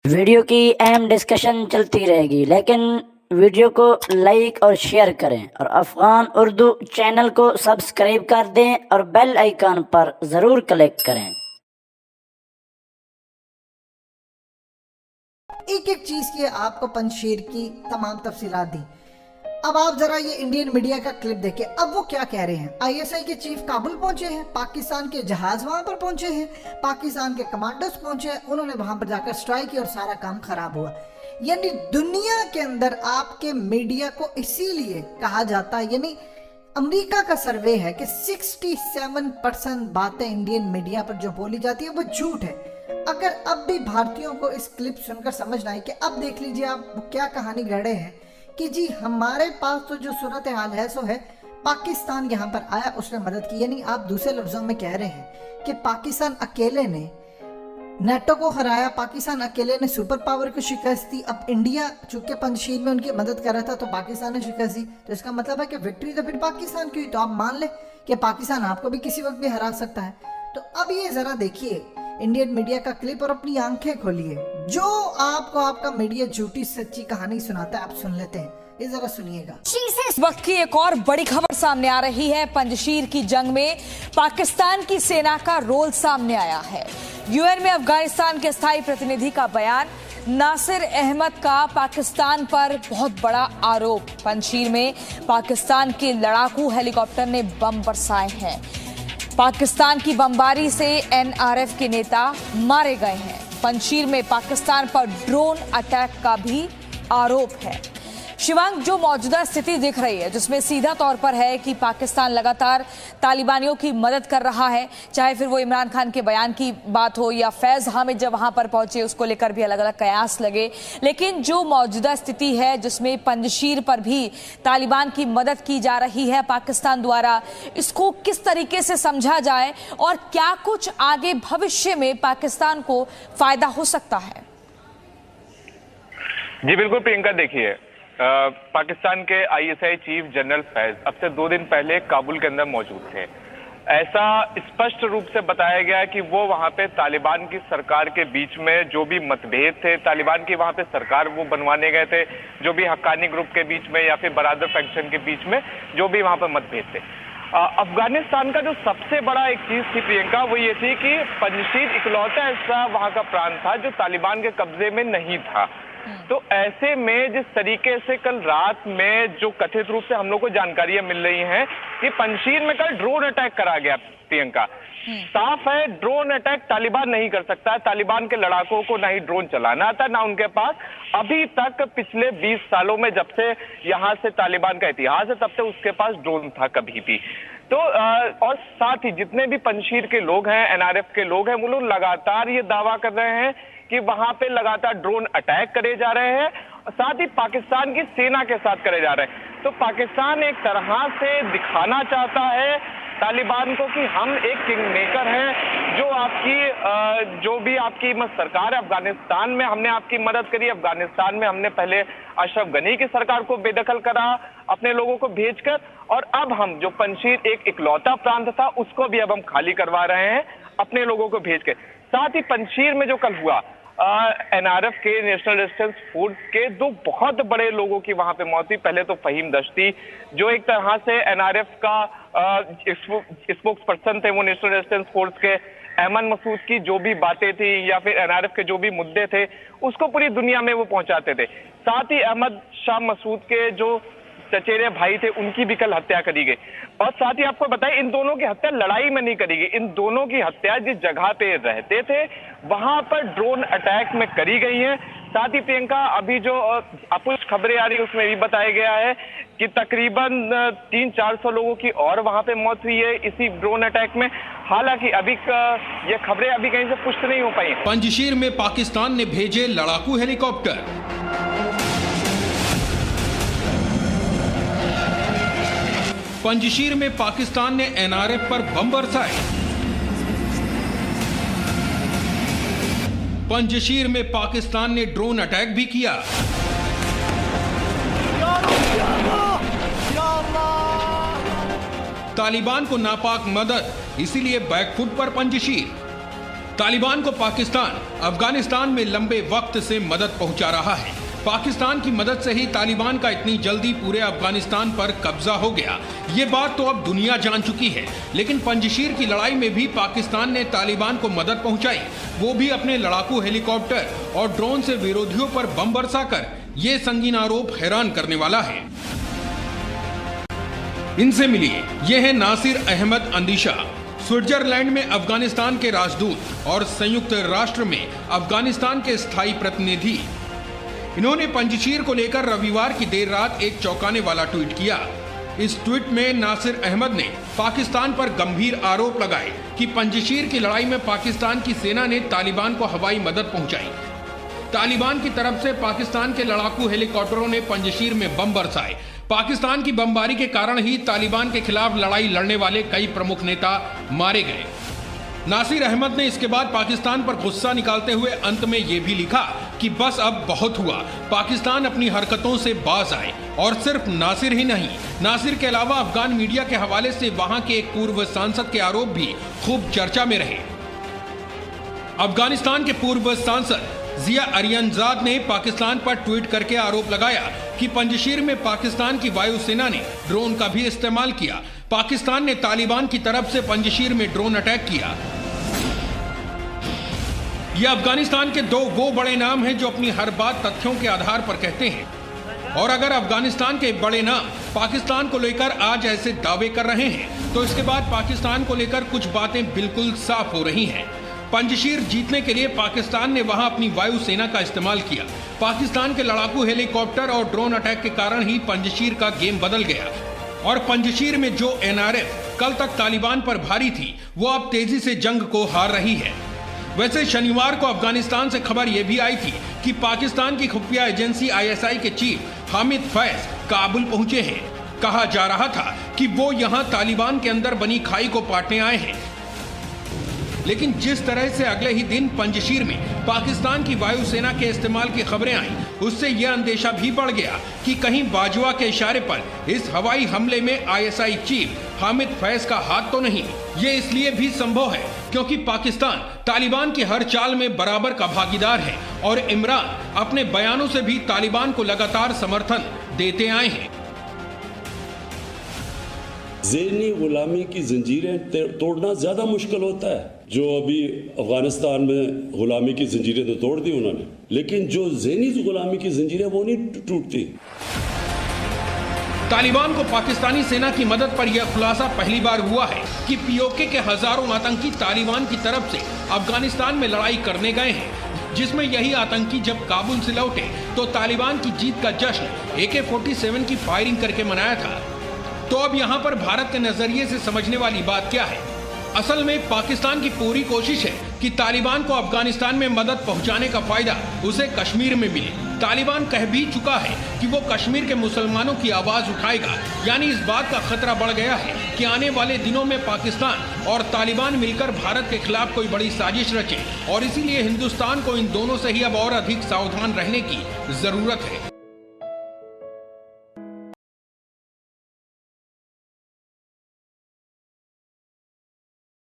Video की अहम discussion चलती रहेगी, लेकिन वीडियो को लाइक और शेयर करें और अफगान उर्दू चैनल को सब्सक्राइब कर दें और बेल आइकन पर ज़रूर क्लिक करें। एक एक चीज की आपको पंजशीर की तमाम तफसीलात दी। अब आप जरा ये इंडियन मीडिया का क्लिप देखिए। अब वो क्या कह रहे हैं। आईएसआई के चीफ काबुल पहुंचे हैं, पाकिस्तान के जहाज वहां पर पहुंचे हैं, पाकिस्तान के कमांडर्स पहुंचे हैं, उन्होंने वहां पर जाकर स्ट्राइक की और सारा काम खराब हुआ। यानी दुनिया के अंदर आपके मीडिया को इसीलिए कहा जाता है, यानी अमेरिका का सर्वे है कि 67% बातें इंडियन मीडिया पर जो बोली जाती है वो झूठ है। अगर अब भी भारतीयों को इस क्लिप सुनकर समझना है कि अब देख लीजिए आप क्या कहानी गढ़े हैं कि जी हमारे पास तो जो सूरत हाल है सो है, पाकिस्तान यहाँ पर आया, उसने मदद की। यानी आप दूसरे लफ्जों में कह रहे हैं कि पाकिस्तान अकेले ने नेटो को हराया, पाकिस्तान अकेले ने सुपर पावर को शिकस्त दी। अब इंडिया चूंकि पंजशीर में उनकी मदद कर रहा था तो पाकिस्तान ने शिकस्त दी, तो इसका मतलब है कि विक्ट्री तो फिर पाकिस्तान की हुई। तो आप मान ले कि पाकिस्तान आपको भी किसी वक्त भी हरा सकता है। तो अब ये जरा देखिए इंडियन मीडिया का क्लिप और अपनी आंखें खोलिए। जो आपको आपका मीडिया झूठी सच्ची कहानी सुनाता है आप सुन लेते हैं, ये जरा सुनिएगा। इस वक्त की एक और बड़ी खबर सामने आ रही है। पंजशीर की जंग में पाकिस्तान की सेना का रोल सामने आया है। यूएन में अफगानिस्तान के स्थायी प्रतिनिधि का बयान। नासिर अहमद का पाकिस्तान पर बहुत बड़ा आरोप। पंजशीर में पाकिस्तान के लड़ाकू हेलीकॉप्टर ने बम बरसाए हैं। पाकिस्तान की बमबारी से एनआरएफ के नेता मारे गए हैं। पंजशीर में पाकिस्तान पर ड्रोन अटैक का भी आरोप है। शिवांग, जो मौजूदा स्थिति दिख रही है जिसमें सीधा तौर पर है कि पाकिस्तान लगातार तालिबानियों की मदद कर रहा है, चाहे फिर वो इमरान खान के बयान की बात हो या फैज हामिद जब वहां पर पहुंचे उसको लेकर भी अलग अलग कयास लगे, लेकिन जो मौजूदा स्थिति है जिसमें पंजशीर पर भी तालिबान की मदद की जा रही है पाकिस्तान द्वारा, इसको किस तरीके से समझा जाए और क्या कुछ आगे भविष्य में पाकिस्तान को फायदा हो सकता है? जी बिल्कुल प्रियंका, देखिए पाकिस्तान के आईएसआई चीफ जनरल फैज अब से 2 दिन पहले काबुल के अंदर मौजूद थे। ऐसा स्पष्ट रूप से बताया गया कि वो वहां पे तालिबान की सरकार के बीच में जो भी मतभेद थे, तालिबान की वहां पे सरकार वो बनवाने गए थे, जो भी हक्कानी ग्रुप के बीच में या फिर बरादर फैक्शन के बीच में जो भी वहां पर मतभेद थे। अफगानिस्तान का जो सबसे बड़ा एक चीज थी प्रियंका, वो ये थी कि पंजशीर इकलौता ऐसा वहां का प्रांत था जो तालिबान के कब्जे में नहीं था। तो ऐसे में जिस तरीके से कल रात में जो कथित रूप से हम लोग को जानकारियां मिल रही हैं कि पंजशीर में कल ड्रोन अटैक करा गया प्रियंका, साफ है ड्रोन अटैक तालिबान नहीं कर सकता है। तालिबान के लड़ाकों को ना ही ड्रोन चलाना आता ना उनके पास। अभी तक पिछले 20 सालों में जब से यहां से तालिबान का इतिहास है तब से उसके पास ड्रोन था कभी भी। तो और साथ ही जितने भी पंजशीर के लोग हैं, एनआरएफ के लोग हैं, वो लोग लगातार ये दावा कर रहे हैं कि वहां पे लगातार ड्रोन अटैक करे जा रहे हैं और साथ ही पाकिस्तान की सेना के साथ करे जा रहे हैं। तो पाकिस्तान एक तरह से दिखाना चाहता है तालिबान को कि हम एक किंग मेकर हैं, जो भी आपकी सरकार है अफगानिस्तान में हमने आपकी मदद करी। अफगानिस्तान में हमने पहले अशरफ गनी की सरकार को बेदखल करा अपने लोगों को भेजकर, और अब हम जो पंजशीर एक इकलौता प्रांत था उसको भी अब हम खाली करवा रहे हैं अपने लोगों को भेज के। साथ ही पंजशीर में जो कल हुआ, एनआरएफ के नेशनल रेजिस्टेंस फोर्स के 2 बहुत बड़े लोगों की वहां पे मौत हुई। पहले तो फहीम दश्ती जो एक तरह से एनआरएफ का स्पोक्स पर्सन थे, वो नेशनल रेजिस्टेंस फोर्स के। अहमद मसूद की जो भी बातें थी या फिर एनआरएफ के जो भी मुद्दे थे उसको पूरी दुनिया में वो पहुंचाते थे। साथ ही अहमद शाह मसूद के जो चचेरे भाई थे उनकी भी कल हत्या करी गई। और साथ ही आपको बताएं इन दोनों की हत्या लड़ाई में नहीं करी गई, इन दोनों की हत्या जिस जगह पे रहते थे वहां पर ड्रोन अटैक में करी गई है। साथ ही प्रियंका, अभी जो अपुष्ट खबरें आ रही है उसमें भी बताया गया है कि तकरीबन 300-400 लोगों की और वहां पे मौत हुई है इसी ड्रोन अटैक में। हालांकि अभी ये खबरें अभी कहीं से पुष्ट नहीं हो पाई। पंजशीर में पाकिस्तान ने भेजे लड़ाकू हेलीकॉप्टर। पंजशीर में पाकिस्तान ने एनआरएफ पर बम बरसाए। पंजशीर में पाकिस्तान ने ड्रोन अटैक भी किया। तालिबान को नापाक मदद, इसीलिए बैकफुट पर पंजशीर। तालिबान को पाकिस्तान अफगानिस्तान में लंबे वक्त से मदद पहुंचा रहा है। पाकिस्तान की मदद से ही तालिबान का इतनी जल्दी पूरे अफगानिस्तान पर कब्जा हो गया, ये बात तो अब दुनिया जान चुकी है। लेकिन पंजशीर की लड़ाई में भी पाकिस्तान ने तालिबान को मदद पहुंचाई, वो भी अपने लड़ाकू हेलीकॉप्टर और ड्रोन से विरोधियों पर बम बरसाकर। ये संगीन आरोप हैरान करने वाला है। इनसे मिलिए, ये है नासिर अहमद अंदिशा, स्विट्जरलैंड में अफगानिस्तान के राजदूत और संयुक्त राष्ट्र में अफगानिस्तान के स्थायी प्रतिनिधि। इन्होंने पंजशीर को लेकर रविवार की देर रात एक चौंकाने वाला ट्वीट किया। इस ट्वीट में नासिर अहमद ने पाकिस्तान पर गंभीर आरोप लगाए कि पंजशीर की लड़ाई में पाकिस्तान की सेना ने तालिबान को हवाई मदद पहुंचाई। तालिबान की तरफ से पाकिस्तान के लड़ाकू हेलीकॉप्टरों ने पंजशीर में बम बरसाए। पाकिस्तान की बमबारी के कारण ही तालिबान के खिलाफ लड़ाई लड़ने वाले कई प्रमुख नेता मारे गए। नासिर अहमद ने इसके बाद पाकिस्तान पर गुस्सा निकालते हुए अंत में ये भी लिखा कि बस अब बहुत हुआ, पाकिस्तान अपनी हरकतों से बाज आए। और सिर्फ नासिर ही नहीं, नासिर के अलावा अफगान मीडिया के हवाले से वहां के एक पूर्व सांसद के आरोप भी खूब चर्चा में रहे। अफगानिस्तान के पूर्व सांसद जिया अरियनजाद ने पाकिस्तान पर ट्वीट करके आरोप लगाया कि पंजशीर में पाकिस्तान की वायुसेना ने ड्रोन का भी इस्तेमाल किया। पाकिस्तान ने तालिबान की तरफ से पंजशीर में ड्रोन अटैक किया। ये अफगानिस्तान के दो वो बड़े नाम हैं जो अपनी हर बात तथ्यों के आधार पर कहते हैं। और अगर अफगानिस्तान के बड़े नाम पाकिस्तान को लेकर आज ऐसे दावे कर रहे हैं, तो इसके बाद पाकिस्तान को लेकर कुछ बातें बिल्कुल साफ हो रही हैं। पंजशीर जीतने के लिए पाकिस्तान ने वहां अपनी वायुसेना का इस्तेमाल किया। पाकिस्तान के लड़ाकू हेलीकॉप्टर और ड्रोन अटैक के कारण ही पंजशीर का गेम बदल गया। और पंजशीर में जो एनआरएफ कल तक तालिबान पर भारी थी, वो अब तेजी से जंग को हार रही है। वैसे शनिवार को अफगानिस्तान से खबर यह भी आई थी कि पाकिस्तान की खुफिया एजेंसी आईएसआई के चीफ हामिद फैज काबुल पहुंचे हैं। कहा जा रहा था कि वो यहां तालिबान के अंदर बनी खाई को पाटने आए हैं। लेकिन जिस तरह से अगले ही दिन पंजशीर में पाकिस्तान की वायुसेना के इस्तेमाल की खबरें आईं, उससे यह अंदेशा भी बढ़ गया कि कहीं बाजवा के इशारे पर इस हवाई हमले में आईएसआई चीफ हामिद फैज का हाथ तो नहीं। ये इसलिए भी संभव है क्योंकि पाकिस्तान तालिबान की हर चाल में बराबर का भागीदार है और इमरान अपने बयानों से भी तालिबान को लगातार समर्थन देते आए हैं। ज़हनी गुलामी की जंजीरें तोड़ना ज्यादा मुश्किल होता है। जो अभी अफगानिस्तान में गुलामी की जंजीरें तो तोड़ दी उन्होंने, लेकिन जो ज़हनी गुलामी की जंजीरें वो नहीं टूटती। तालिबान को पाकिस्तानी सेना की मदद पर यह खुलासा पहली बार हुआ है कि पीओके के हजारों आतंकी तालिबान की तरफ से अफगानिस्तान में लड़ाई करने गए हैं, जिसमें यही आतंकी जब काबुल से लौटे तो तालिबान की जीत का जश्न AK-47 की फायरिंग करके मनाया था। तो अब यहाँ पर भारत के नजरिए से समझने वाली बात क्या है? असल में पाकिस्तान की पूरी कोशिश है कि तालिबान को अफगानिस्तान में मदद पहुंचाने का फायदा उसे कश्मीर में मिले। तालिबान कह भी चुका है कि वो कश्मीर के मुसलमानों की आवाज उठाएगा, यानी इस बात का खतरा बढ़ गया है कि आने वाले दिनों में पाकिस्तान और तालिबान मिलकर भारत के खिलाफ कोई बड़ी साजिश रचे। और इसीलिए हिंदुस्तान को इन दोनों से ही अब और अधिक सावधान रहने की जरूरत है।